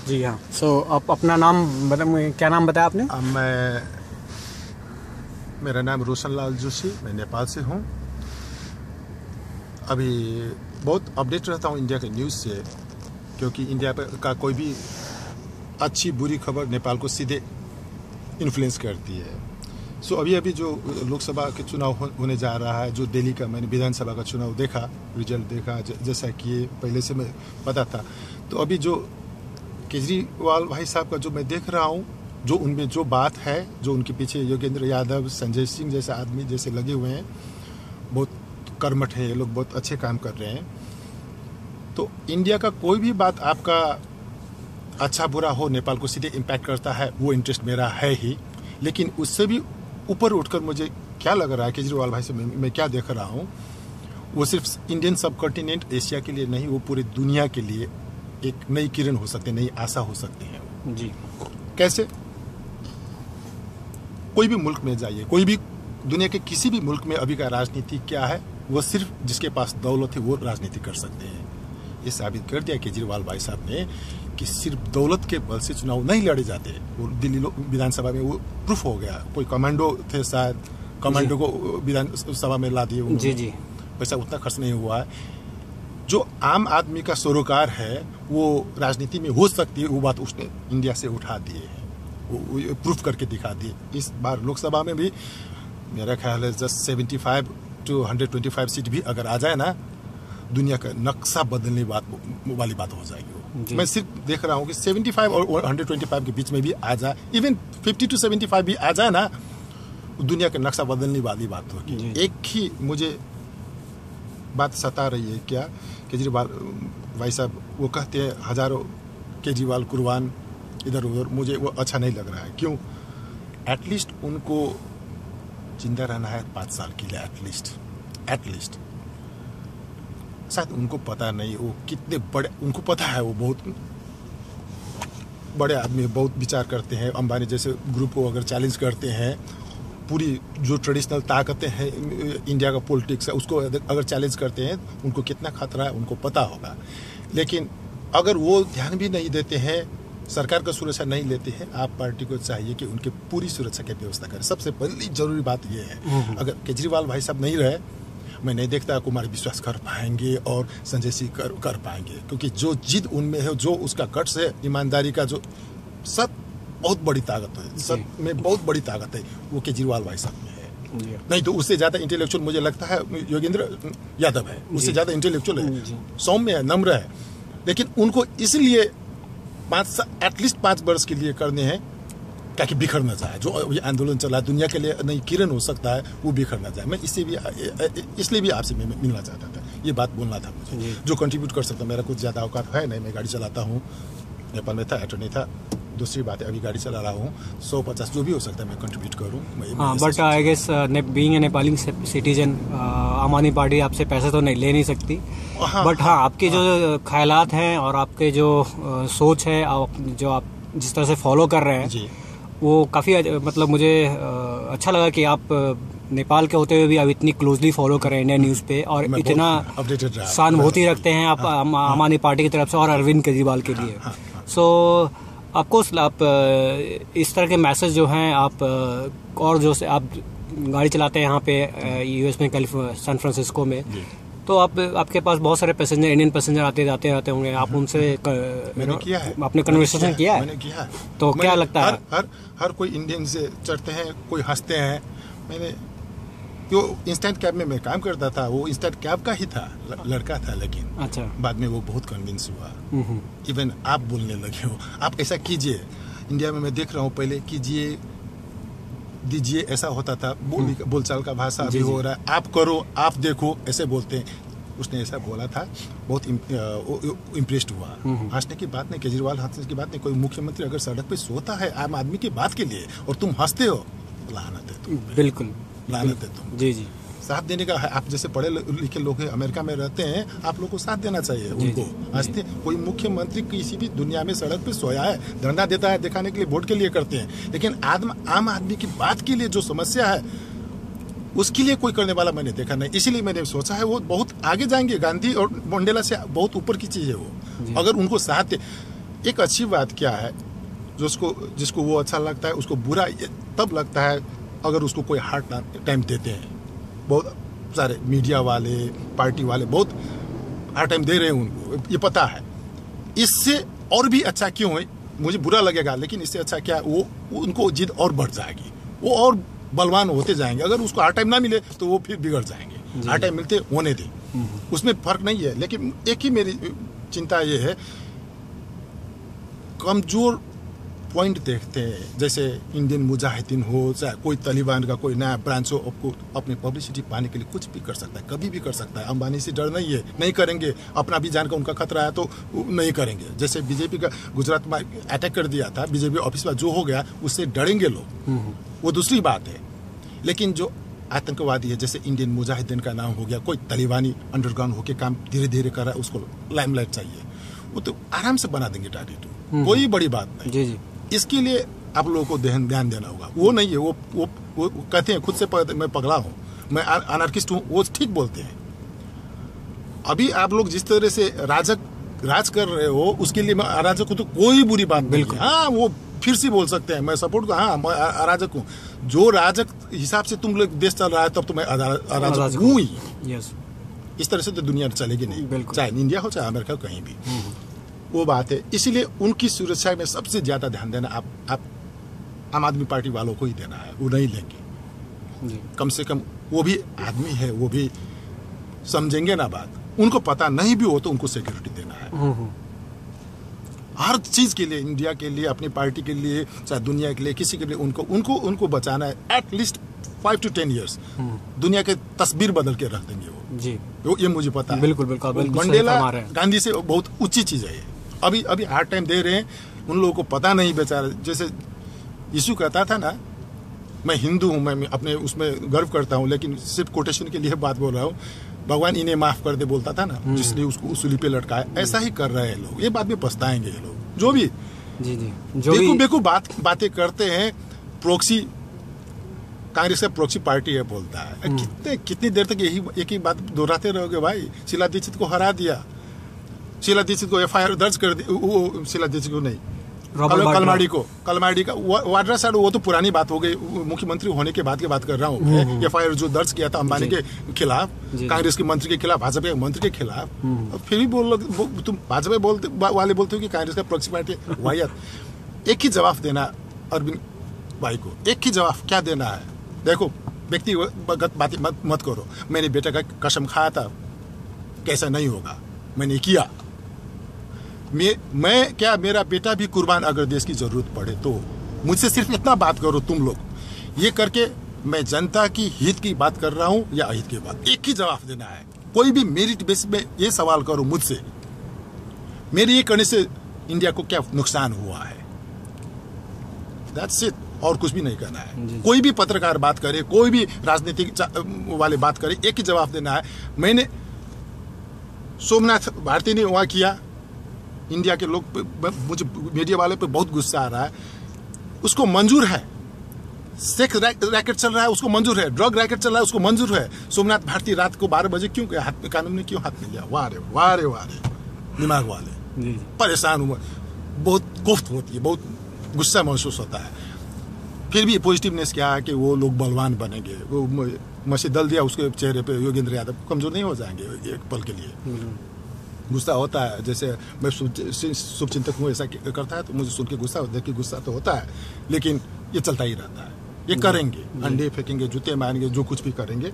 जी हाँ। सो आप अपना नाम क्या नाम बताया आपने? मेरा नाम रोशन लाल जोशी, मैं नेपाल से हूँ। अभी बहुत अपडेट रहता हूँ इंडिया के न्यूज़ से, क्योंकि इंडिया का कोई भी अच्छी बुरी खबर नेपाल को सीधे इन्फ्लुएंस करती है। सो अभी जो लोकसभा के चुनाव होने जा रहा है, जो दिल्ली का मैंने विधानसभा का चुनाव देखा, रिजल्ट देखा, जैसा कि पहले से मैं पता था। तो अभी जो केजरीवाल भाई साहब का जो मैं देख रहा हूँ, जो उनमें जो बात है, जो उनके पीछे योगेंद्र यादव, संजय सिंह जैसे आदमी जैसे लगे हुए हैं, बहुत कर्मठ है ये लोग, बहुत अच्छे काम कर रहे हैं। तो इंडिया का कोई भी बात आपका अच्छा बुरा हो, नेपाल को सीधे इम्पैक्ट करता है, वो इंटरेस्ट मेरा है ही। लेकिन उससे भी ऊपर उठकर मुझे क्या लग रहा है, केजरीवाल भाई से मैं क्या देख रहा हूँ, वो सिर्फ इंडियन सब कॉन्टिनेंट एशिया के लिए नहीं, वो पूरी दुनिया के लिए एक नई किरण हो सकते हैं, नई आशा हो सकते हैं। जी कैसे? कोई भी मुल्क में जाइए, कोई भी दुनिया के किसी भी मुल्क में अभी का राजनीति क्या है, वो सिर्फ जिसके पास दौलत है वो राजनीति कर सकते हैं। ये साबित कर दिया केजरीवाल भाई साहब ने कि सिर्फ दौलत के बल से चुनाव नहीं लड़े जाते। वो दिल्ली विधानसभा में वो प्रूफ हो गया। कोई कमांडो थे शायद, कमांडो को विधानसभा में ला दिए। जी जी, पैसा उतना खर्च नहीं हुआ है। जो आम आदमी का सरोकार है वो राजनीति में हो सकती है, वो बात उसने इंडिया से उठा दिए है, वो प्रूफ करके दिखा दिए। इस बार लोकसभा में भी मेरा ख्याल है जस्ट 75 to 125 सीट भी अगर आ जाए ना, दुनिया का नक्शा बदलने वाली बात हो जाएगी। मैं सिर्फ देख रहा हूँ कि 75 और 125 के बीच में भी आ जाए, इवन 50 to 75 भी आ जाए ना, दुनिया का नक्शा बदलने वाली बात होगी। एक ही मुझे बात सता रही है, क्या केजरीवाल भाई साहब वो कहते हैं हजारों केजरीवाल कुर्बान इधर उधर, मुझे वो अच्छा नहीं लग रहा है। क्यों? एटलीस्ट उनको जिंदा रहना है 5 साल के लिए, एटलीस्ट। शायद उनको पता नहीं वो कितने बड़े, उनको पता है वो बहुत बड़े आदमी, बहुत विचार करते हैं। अंबानी जैसे ग्रुप को अगर चैलेंज करते हैं, पूरी जो ट्रेडिशनल ताकतें हैं इंडिया का पॉलिटिक्स है, उसको अगर चैलेंज करते हैं, उनको कितना खतरा है उनको पता होगा। लेकिन अगर वो ध्यान भी नहीं देते हैं, सरकार का सुरक्षा नहीं लेते हैं, आप पार्टी को चाहिए कि उनके पूरी सुरक्षा की व्यवस्था करें। सबसे पहली जरूरी बात यह है। अगर केजरीवाल भाई साहब नहीं रहे, मैं नहीं देखता कुमार विश्वास कर पाएंगे और संजय सिंह कर पाएंगे, क्योंकि जो जिद उनमें है, जो उसका कट्स है, ईमानदारी का जो सब बहुत बड़ी ताकत है, सब में बहुत बड़ी ताकत है, वो केजरीवाल भाई साहब में है। नहीं तो उससे ज्यादा इंटेलेक्चुअल मुझे लगता है योगेंद्र यादव है, उससे ज्यादा इंटेलेक्चुअल है, सौम्य है, नम्र है। लेकिन उनको इसलिए एटलीस्ट 5 वर्ष के लिए करने हैं ताकि बिखर न जाए। जो ये आंदोलन चला दुनिया के लिए नई किरण हो सकता है, वो बिखर न जाए। मैं इसलिए भी आपसे मैं मिलना चाहता था, ये बात बोलना था मुझे। जो कंट्रीब्यूट कर सकता, मेरा कुछ ज़्यादा औकात है नहीं, मैं गाड़ी चलाता हूँ, नेपाल में था, अटर्नी था। दूसरी बात है अभी गाड़ी चला रहा हूँ, 150 जो भी हो सकता है मैं कंट्रीब्यूट करूँ। But I guess being a Nepali citizen, Aam Aadmi party आपसे पैसे तो नहीं ले नहीं सकती। बट हाँ, आपके जो ख्यालात हैं और आपके जो सोच है, जो आप जिस तरह से फॉलो कर रहे हैं, वो काफ़ी मतलब मुझे अच्छा लगा कि आप नेपाल के होते हुए भी आप इतनी क्लोजली फॉलो कर रहे हैं इंडिया न्यूज़ पे, और इतना सहानुभूति रखते हैं आप आम आदमी पार्टी की तरफ से और अरविंद केजरीवाल के लिए। सो आपको आप इस तरह के मैसेज जो हैं आप और जो से आप गाड़ी चलाते हैं यहाँ पे यूएस में, सैन फ्रांसिस्को में, तो आपके पास बहुत सारे पैसेंजर, इंडियन पैसेंजर आते जाते रहते होंगे, आप उनसे मैंने किया है, आपने कन्वर्सेशन किया है? मैंने किया है। तो क्या लगता है? हर कोई इंडियन से चढ़ते हैं, कोई हंसते हैं। मैंने जो इंस्टेंट कैब में मैं काम करता था, वो इंस्टेंट कैब का ही था, लड़का था, लेकिन अच्छा बाद में वो बहुत कन्विंस हुआ। इवन आप बोलने लगे हो, आप ऐसा कीजिए। इंडिया में मैं देख रहा हूँ, पहले कीजिए दीजिए ऐसा होता था, बोलचाल का भाषा अभी हो रहा है, आप करो, आप देखो, ऐसे बोलते हैं। उसने ऐसा बोला था, बहुत इम्प्रेस्ड हुआ। हंसने की बात नहीं, केजरीवाल हंसने की बात नहीं। कोई मुख्यमंत्री अगर सड़क पे सोता है आम आदमी की बात के लिए और तुम हंसते हो, लानत है तुम। बिल्कुल लानत है तुम। जी जी, साथ देने का है। आप जैसे पढ़े लिखे लोग हैं, अमेरिका में रहते हैं, आप लोग को साथ देना चाहिए उनको। हंसते, कोई मुख्यमंत्री किसी भी दुनिया में सड़क पे सोया है, धरना देता है, दिखाने के लिए, वोट के लिए करते हैं, लेकिन आम आदमी की बात के लिए जो समस्या है उसके लिए कोई करने वाला मैंने देखा नहीं। इसीलिए मैंने सोचा है वो बहुत आगे जाएंगे। गांधी और मंडेला से बहुत ऊपर की चीज है वो। अगर उनको साथ एक अच्छी बात क्या है, जिसको वो अच्छा लगता है उसको बुरा तब लगता है अगर उसको कोई हार्ड टाइम देते हैं। बहुत सारे मीडिया वाले, पार्टी वाले बहुत हार्ड टाइम दे रहे हैं उनको, ये पता है। इससे और भी अच्छा क्यों है, मुझे बुरा लगेगा, लेकिन इससे अच्छा क्या, वो उनको जिद और बढ़ जाएगी, वो और बलवान होते जाएंगे। अगर उसको हार्ड टाइम ना मिले तो वो फिर बिगड़ जाएंगे। हार्ड टाइम मिलते होने दें, उसमें फर्क नहीं है। लेकिन एक ही मेरी चिंता ये है, कमजोर पॉइंट देखते हैं, जैसे इंडियन मुजाहिदीन हो, चाहे कोई तालिबान का कोई नया ब्रांच हो, आपको अपनी पब्लिसिटी पाने के लिए कुछ भी कर सकता है, कभी भी कर सकता है। अंबानी से डर नहीं है, नहीं करेंगे। अपना भी जान का उनका खतरा है तो नहीं करेंगे। जैसे बीजेपी का गुजरात में अटैक कर दिया था, बीजेपी ऑफिस में जो हो गया उससे डरेंगे लोग, वो दूसरी बात है। लेकिन जो आतंकवादी है, जैसे इंडियन मुजाहिदीन का नाम हो गया, कोई तालिबानी अंडरग्राउंड होकर काम धीरे धीरे कर रहा है, उसको लाइमलाइट चाहिए, वो तो आराम से बना देंगे टारगेट, कोई बड़ी बात नहीं। जी जी। इसके लिए आप लोगों को ध्यान देना होगा। वो नहीं है, वो कहते हैं खुद से मैं पगला हूँ, मैं अनार्किस्ट हूँ, वो ठीक बोलते हैं। अभी आप लोग जिस तरह से राज कर रहे हो, उसके लिए मैं अराजक हूँ तो कोई बुरी बात नहीं है। हाँ, वो फिर से बोल सकते हैं, मैं सपोर्ट, हाँ मैं अराजक हूँ। जो राजक हिसाब से तुम लोग देश चल रहा है तब तो मैं अराजक हूँ ही। इस तरह से तो दुनिया चलेगी नहीं, चाहे इंडिया हो चाहे अमेरिका, कहीं भी। वो बात है। इसीलिए उनकी सुरक्षा में सबसे ज्यादा ध्यान देना आप आम आदमी पार्टी वालों को ही देना है। वो नहीं लेंगे, कम से कम वो भी आदमी है, वो भी समझेंगे ना बात। उनको पता नहीं भी हो तो उनको सिक्योरिटी देना है हर चीज के लिए, इंडिया के लिए, अपनी पार्टी के लिए, चाहे दुनिया के लिए, किसी के लिए उनको बचाना है। एटलीस्ट 5 to 10 years दुनिया के तस्वीर बदल के रख देंगे वो जी। ये मुझे पता है। बिल्कुल बिल्कुल। मंडेला, गांधी से बहुत ऊंची चीज है ये। अभी हार्ड टाइम दे रहे हैं, उन लोगों को पता नहीं बेचारा। जैसे यीशु कहता था ना, मैं हिंदू हूं, मैं अपने उसमें गर्व करता हूं, लेकिन सिर्फ कोटेशन के लिए बात बोल रहा हूं, भगवान इन्हें माफ कर दे बोलता था ना, जिसने उसको सूली पे लटकाया। ऐसा ही कर रहे हैं लोग, ये बात में पछताएंगे ये लोग। जो भी जी जी बेकू बातें करते हैं। प्रोक्सी, कांग्रेस का प्रोक्सी पार्टी है बोलता है। कितनी देर तक एक ही बात दोहराते रहोगे भाई? शीला दीक्षित को हरा दिया, शीला दीक्षित को FIR दर्ज कर दी, शीला दीक्षित को नहीं, कलमाड़ी का वाड्रा साहब, वो तो पुरानी बात हो गई। मुख्यमंत्री होने के बाद की बात कर रहा हूँ। FIR जो दर्ज किया था अंबानी के खिलाफ, कांग्रेस के मंत्री के खिलाफ, भाजपा के मंत्री के खिलाफ, फिर भी तुम भाजपा वाले बोलते हो कि कांग्रेस का प्रोक्सी पार्टी वाहियात। एक ही जवाब देना अरविंद भाई को, एक ही जवाब क्या देना है। देखो, व्यक्तिगत बातें मत करो। मैंने बेटा का कसम खाया था, कैसा नहीं होगा, मैंने किया। मैं क्या, मेरा बेटा भी कुर्बान अगर देश की जरूरत पड़े तो। मुझसे सिर्फ इतना बात करो तुम लोग। ये करके मैं जनता की हित की बात कर रहा हूं या अहित की बात, एक ही जवाब देना है। कोई भी मेरिट बेस में ये सवाल करो मुझसे, मेरे ये करने से इंडिया को क्या नुकसान हुआ है, दैट्स इट। और कुछ भी नहीं करना है। कोई भी पत्रकार बात करे, कोई भी राजनीतिक वाले बात करे, एक ही जवाब देना है। मैंने सोमनाथ भारती ने वहां किया, इंडिया के लोग, मुझे मीडिया वाले पे बहुत गुस्सा आ रहा है। उसको मंजूर है, सेक्स रैकेट चल रहा है, उसको मंजूर है, ड्रग रैकेट चल रहा है, उसको मंजूर है। सोमनाथ भारती रात को 12 बजे क्यों हाथ में, कानून ने क्यों हाथ में लिया? वाह रे दिमाग वाले। परेशान हुआ, बहुत कोफ्त होती है, बहुत गुस्सा महसूस होता है। फिर भी पॉजिटिवनेस क्या है कि वो लोग बलवान बनेंगे। वो मसी दल दिया उसके चेहरे पे, योगेंद्र यादव कमजोर नहीं हो जाएंगे एक पल के लिए। गुस्सा होता है, जैसे मैं शुभचिंतक हूँ, ऐसा करता है तो मुझे सुन के गुस्सा होता है, कि गुस्सा तो होता है, लेकिन ये चलता ही रहता है। ये करेंगे, अंडे फेंकेंगे, जूते मारेंगे, जो कुछ भी करेंगे,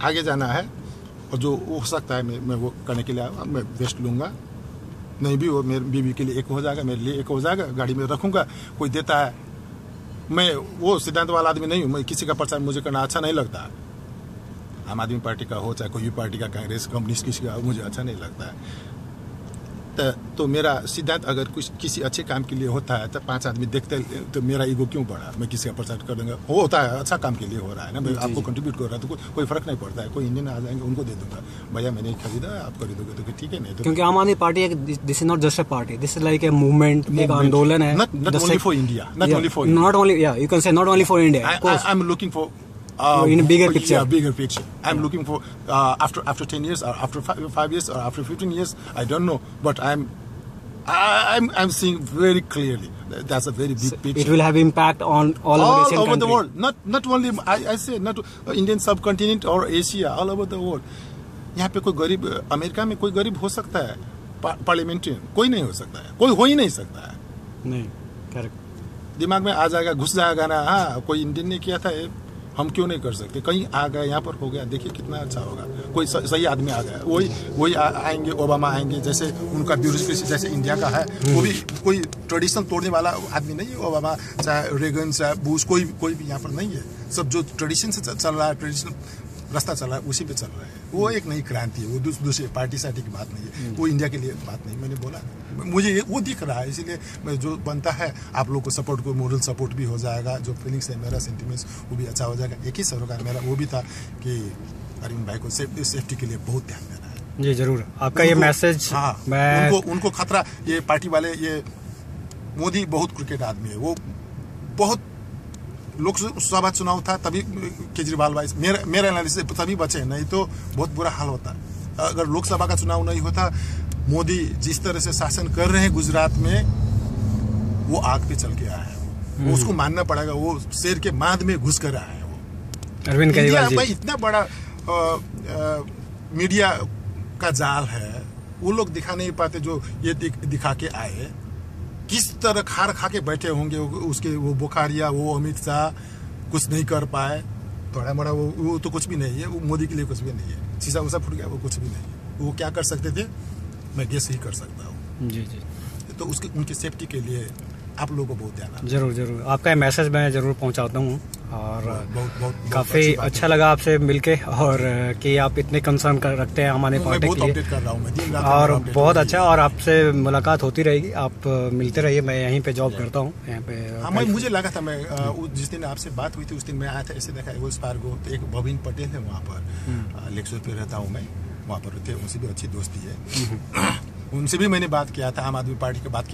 आगे जाना है। और जो हो सकता है मैं वो करने के लिए आया, मैं बेस्ट लूंगा। नहीं भी वो मेरी बीवी के लिए एक हो जाएगा, मेरे लिए एक हो जाएगा, गाड़ी में रखूंगा, कोई देता है। मैं वो सिद्धांत वाला आदमी नहीं हूँ, मैं किसी का प्रचार मुझे करना अच्छा नहीं लगता। आम आदमी पार्टी का हो चाहे कोई भी पार्टी का, कांग्रेस, कम्युनिस्ट, किसी का, मुझे अच्छा नहीं लगता है। तो मेरा सिद्धांत अगर कुछ किसी अच्छे काम के लिए होता है तो 5 आदमी देखते तो मेरा ईगो क्यों बढ़ा? मैं किसी का प्रचार कर दूंगा, वो होता है अच्छा काम के लिए हो रहा है ना, मैं आपको कंट्रीब्यूट कर रहा है तो कोई फर्क नहीं पड़ता है। कोई इंडियन आ जाएंगे, उनको दे दूंगा, भैया मैंने खरीदा, आप खरीदोगे तो ठीक है। नहीं तो क्योंकि आम Aadmi party, this is not just a party, this is like a movement, एक आंदोलन है। Not only for India, you can say not only for India. I am looking for in a bigger picture. Yeah, bigger picture. I'm looking for after 10 years or after 5 years or after 15 years, I don't know, but I'm I'm seeing very clearly. That's a very big picture. It will have impact on all over Asian over the country. world. Not only I say not Indian subcontinent or Asia, all over the world. यहाँ पे कोई गरीब, America में कोई गरीब हो सकता है पार्लियामेंट्रियन? कोई नहीं हो सकता है, कोई हो ही नहीं सकता है। नहीं, करेक्ट। दिमाग में आ जाएगा, घुस जाएगा ना, हाँ कोई इंडियन ने किया था, हम क्यों नहीं कर सकते? कहीं आ गए, यहाँ पर हो गया, देखिए कितना अच्छा होगा। कोई सही आदमी आ गया, वही आएंगे, ओबामा आएंगे, जैसे उनका ब्यूरोक्रेसी जैसे इंडिया का है, वो भी कोई ट्रेडिशन तोड़ने वाला आदमी नहीं है। ओबामा चाहे रेगन चाहे बुश, कोई भी यहाँ पर नहीं है। सब जो ट्रेडिशन से चल रहा है, ट्रेडिशनल रास्ता चल रहा है, उसी पे चल रहा है। वो एक नई क्रांति है, वो दूसरी पार्टी सार्टी की बात नहीं है, वो इंडिया के लिए बात नहीं। मैंने बोला मुझे वो दिख रहा है, इसीलिए मैं जो बनता है आप लोग को सपोर्ट को, मोरल सपोर्ट भी हो जाएगा। जो फीलिंग्स है मेरा, सेंटिमेंट्स, वो भी अच्छा हो जाएगा। एक ही सरोकार मेरा वो भी था कि अरविंद भाई को सेफ्टी के लिए बहुत ध्यान देना है। जी जरूर, आपका ये मैसेज। हाँ, मैं उनको खतरा, ये पार्टी वाले, ये मोदी बहुत क्रिकेट आदमी है, वो बहुत लोकसभा चुनाव था तभी केजरीवाल भाई, मेरा एनालिसिस तभी बचे, नहीं तो बहुत बुरा हाल होता। अगर लोकसभा का चुनाव नहीं होता, मोदी जिस तरह से शासन कर रहे हैं गुजरात में, वो आग पे चल के आया है। वो उसको मानना पड़ेगा, वो शेर के मांद में घुस कर आया है। वो अरविंद केजरीवाल जी, इतना बड़ा मीडिया का जाल है, वो लोग दिखा नहीं पाते जो ये दिखा के आए। किस तरह खार खा के बैठे होंगे उसके, वो बुखारिया, वो अमित शाह कुछ नहीं कर पाए। थोड़ा मोड़ा वो तो कुछ भी नहीं है, वो मोदी के लिए कुछ भी नहीं है। शीशा उसा फूट गया, वो कुछ भी नहीं है। वो क्या कर सकते थे, मैं गेस ही कर सकता हूँ। जी जी, तो उनकी सेफ्टी के लिए आप लोगों को बहुत ध्यान। जरूर आपका मैसेज मैं जरूर पहुंचाता हूँ। और बहुत काफी अच्छा लगा आपसे मिलके, और कि आप इतने कंसर्न रखते हैं हमारे पार्टी के लिए, कर रहा हूँ मैं दिन रात, और बहुत अच्छा। और आपसे मुलाकात होती रहेगी, आप मिलते रहिए। मैं यहीं पे जॉब करता हूँ, यहाँ पे। हाँ, मुझे लगा था, मैं जिस दिन आपसे बात हुई थी उस दिन मैं आया था, ऐसे देखा वो स्पार्गो, तो एक भविन पटेल है वहाँ पर, लेक्चर पे रहता हूँ मैं, वहाँ पर थे, उनसे भी अच्छी दोस्ती है। उनसे भी मैंने बात किया था, आम आदमी पार्टी की बात